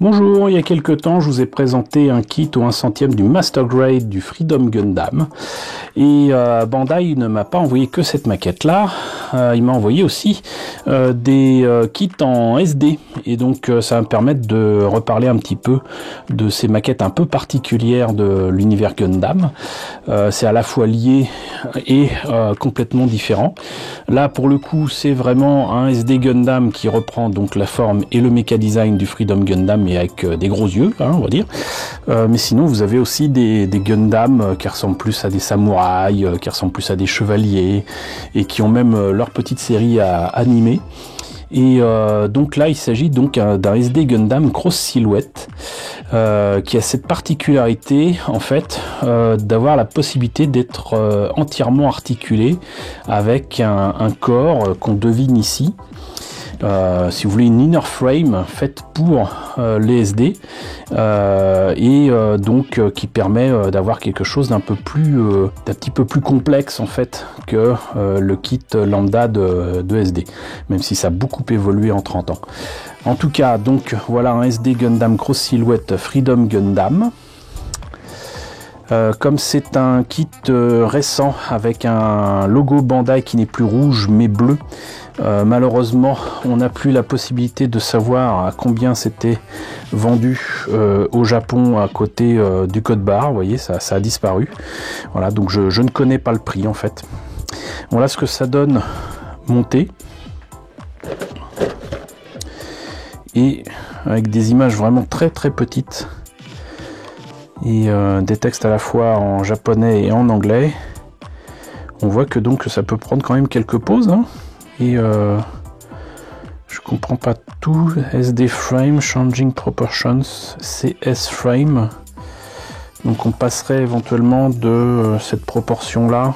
Bonjour, il y a quelques temps, je vous ai présenté un kit au 1/100e du Master Grade du Freedom Gundam. Et Bandai ne m'a pas envoyé que cette maquette-là, il m'a envoyé aussi des kits en SD. Et donc ça va me permettre de reparler un petit peu de ces maquettes un peu particulières de l'univers Gundam. C'est à la fois lié et complètement différent. Là, pour le coup, c'est vraiment un SD Gundam qui reprend donc la forme et le méca design du Freedom Gundam, mais avec des gros yeux, hein, on va dire. Mais sinon, vous avez aussi des Gundam qui ressemblent plus à des samouraïs, qui ressemblent plus à des chevaliers, et qui ont même leur petite série à animer. Et donc là, il s'agit donc d'un SD Gundam Cross Silhouette qui a cette particularité en fait d'avoir la possibilité d'être entièrement articulé avec un corps qu'on devine ici. Si vous voulez, une inner frame faite pour les SD donc qui permet d'avoir quelque chose d'un petit peu plus complexe en fait que le kit lambda de SD, même si ça a beaucoup évolué en 30 ans. En tout cas, donc voilà un SD Gundam Cross Silhouette Freedom Gundam. Comme c'est un kit récent avec un logo Bandai qui n'est plus rouge mais bleu, malheureusement on n'a plus la possibilité de savoir à combien c'était vendu au Japon à côté du code barre. Vous voyez, ça a disparu. Voilà, donc je ne connais pas le prix en fait. Voilà ce que ça donne monté. Et avec des images vraiment très petites. Et des textes à la fois en japonais et en anglais. On voit que donc ça peut prendre quand même quelques pauses, hein. Et je comprends pas tout. SD frame, changing proportions, CS frame. Donc on passerait éventuellement de cette proportion là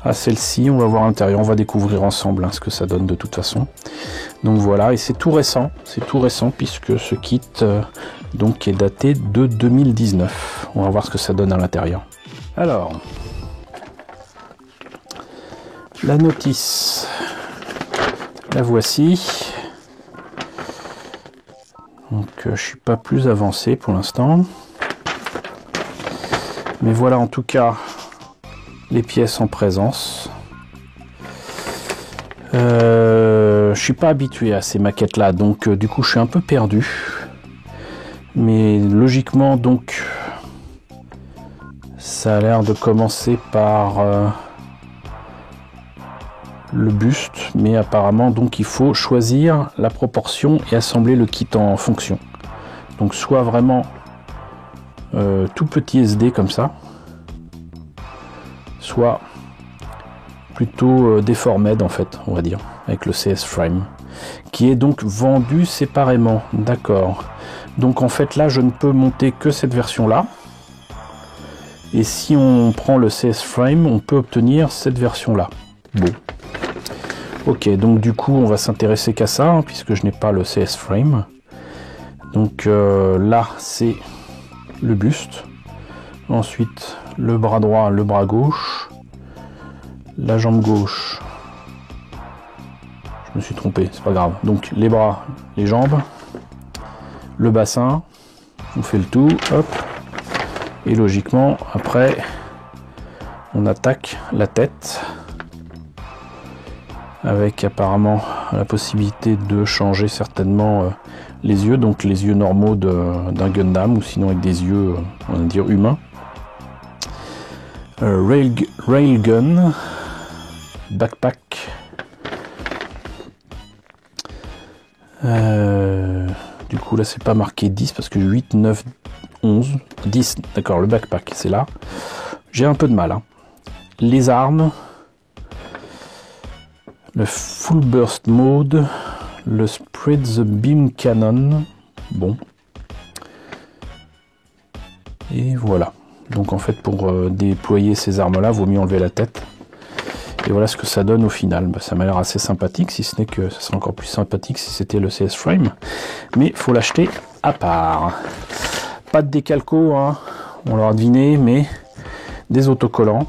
à celle-ci. On va voir à l'intérieur, on va découvrir ensemble hein, ce que ça donne de toute façon. Donc voilà, et c'est tout récent puisque ce kit donc est daté de 2019. On va voir ce que ça donne à l'intérieur. Alors, la notice, la voici. Donc je suis pas plus avancé pour l'instant, mais voilà en tout cas les pièces en présence. Je suis pas habitué à ces maquettes là, donc du coup je suis un peu perdu, mais logiquement donc ça a l'air de commencer par le buste, mais apparemment donc il faut choisir la proportion et assembler le kit en fonction. Donc soit vraiment tout petit SD comme ça, soit plutôt déformé en fait, on va dire, avec le CS frame, qui est donc vendu séparément. D'accord. Donc en fait là je ne peux monter que cette version là, et si on prend le CS frame on peut obtenir cette version là. Bon, ok, donc du coup on va s'intéresser qu'à ça hein, puisque je n'ai pas le CS frame. Donc là c'est le buste, ensuite le bras droit, le bras gauche, la jambe gauche, je me suis trompé, c'est pas grave, donc les bras, les jambes, le bassin, on fait le tout, hop, et logiquement après on attaque la tête avec apparemment la possibilité de changer certainement les yeux, donc les yeux normaux d'un Gundam, ou sinon avec des yeux on va dire humains. Railgun, backpack, du coup là c'est pas marqué 10 parce que 8, 9, 11, 10, d'accord, le backpack c'est là, j'ai un peu de mal hein. Les armes, le full burst mode, le spread the beam cannon, bon, et voilà. Donc en fait pour déployer ces armes là vaut mieux enlever la tête. Et voilà ce que ça donne au final. Bah, ça m'a l'air assez sympathique, si ce n'est que ça serait encore plus sympathique si c'était le CS frame, mais faut l'acheter à part. Pas de décalco hein, on l'aura deviné, mais des autocollants.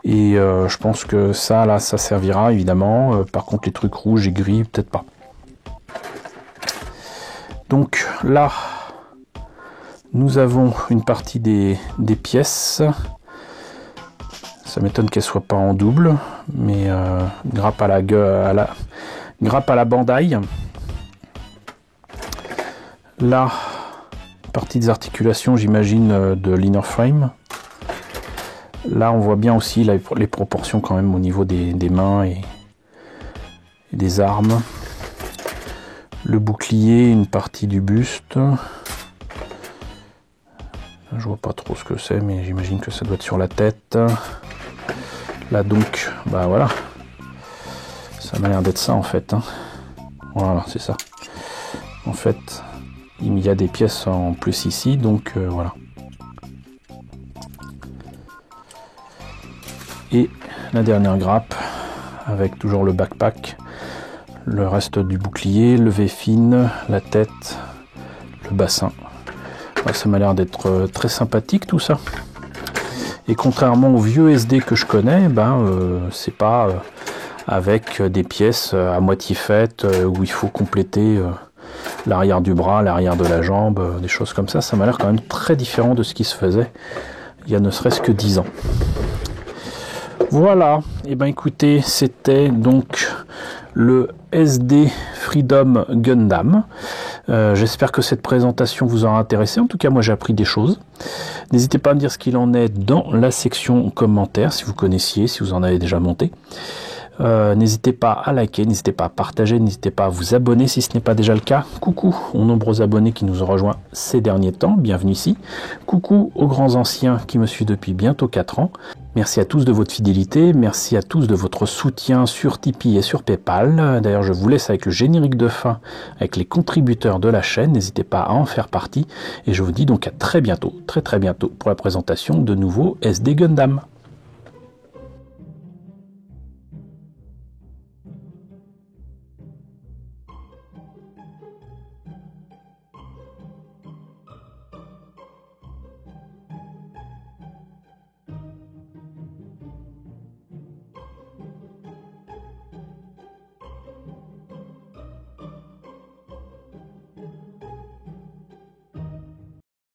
Et je pense que ça là ça servira évidemment. Par contre les trucs rouges et gris peut-être pas. Donc là, nous avons une partie des pièces. Ça m'étonne qu'elle soit pas en double, mais grappe à la Bandai. Là, partie des articulations, j'imagine, de l'inner frame. Là, on voit bien aussi les proportions quand même au niveau des mains et des armes. Le bouclier, une partie du buste. Je vois pas trop ce que c'est, mais j'imagine que ça doit être sur la tête. Là donc, bah voilà. Ça m'a l'air d'être ça en fait. Voilà, c'est ça. En fait, il y a des pièces en plus ici, donc voilà. Et la dernière grappe, avec toujours le backpack, le reste du bouclier, le V-fin, la tête, le bassin. Ça m'a l'air d'être très sympathique tout ça. Et contrairement aux vieux SD que je connais, c'est pas avec des pièces à moitié faites où il faut compléter l'arrière du bras, l'arrière de la jambe, des choses comme ça. Ça m'a l'air quand même très différent de ce qui se faisait il y a ne serait-ce que 10 ans. Voilà, et écoutez, c'était donc le SD Freedom Gundam. J'espère que cette présentation vous aura intéressé. En tout cas, moi j'ai appris des choses. N'hésitez pas à me dire ce qu'il en est dans la section commentaires, si vous connaissiez, si vous en avez déjà monté. N'hésitez pas à liker, n'hésitez pas à partager, n'hésitez pas à vous abonner si ce n'est pas déjà le cas. Coucou aux nombreux abonnés qui nous ont rejoints ces derniers temps, bienvenue ici. Coucou aux grands anciens qui me suivent depuis bientôt 4 ans. Merci à tous de votre fidélité, merci à tous de votre soutien sur Tipeee et sur Paypal. D'ailleurs, je vous laisse avec le générique de fin, avec les contributeurs de la chaîne. N'hésitez pas à en faire partie. Et je vous dis donc à très bientôt, très bientôt, pour la présentation de nouveaux SD Gundam.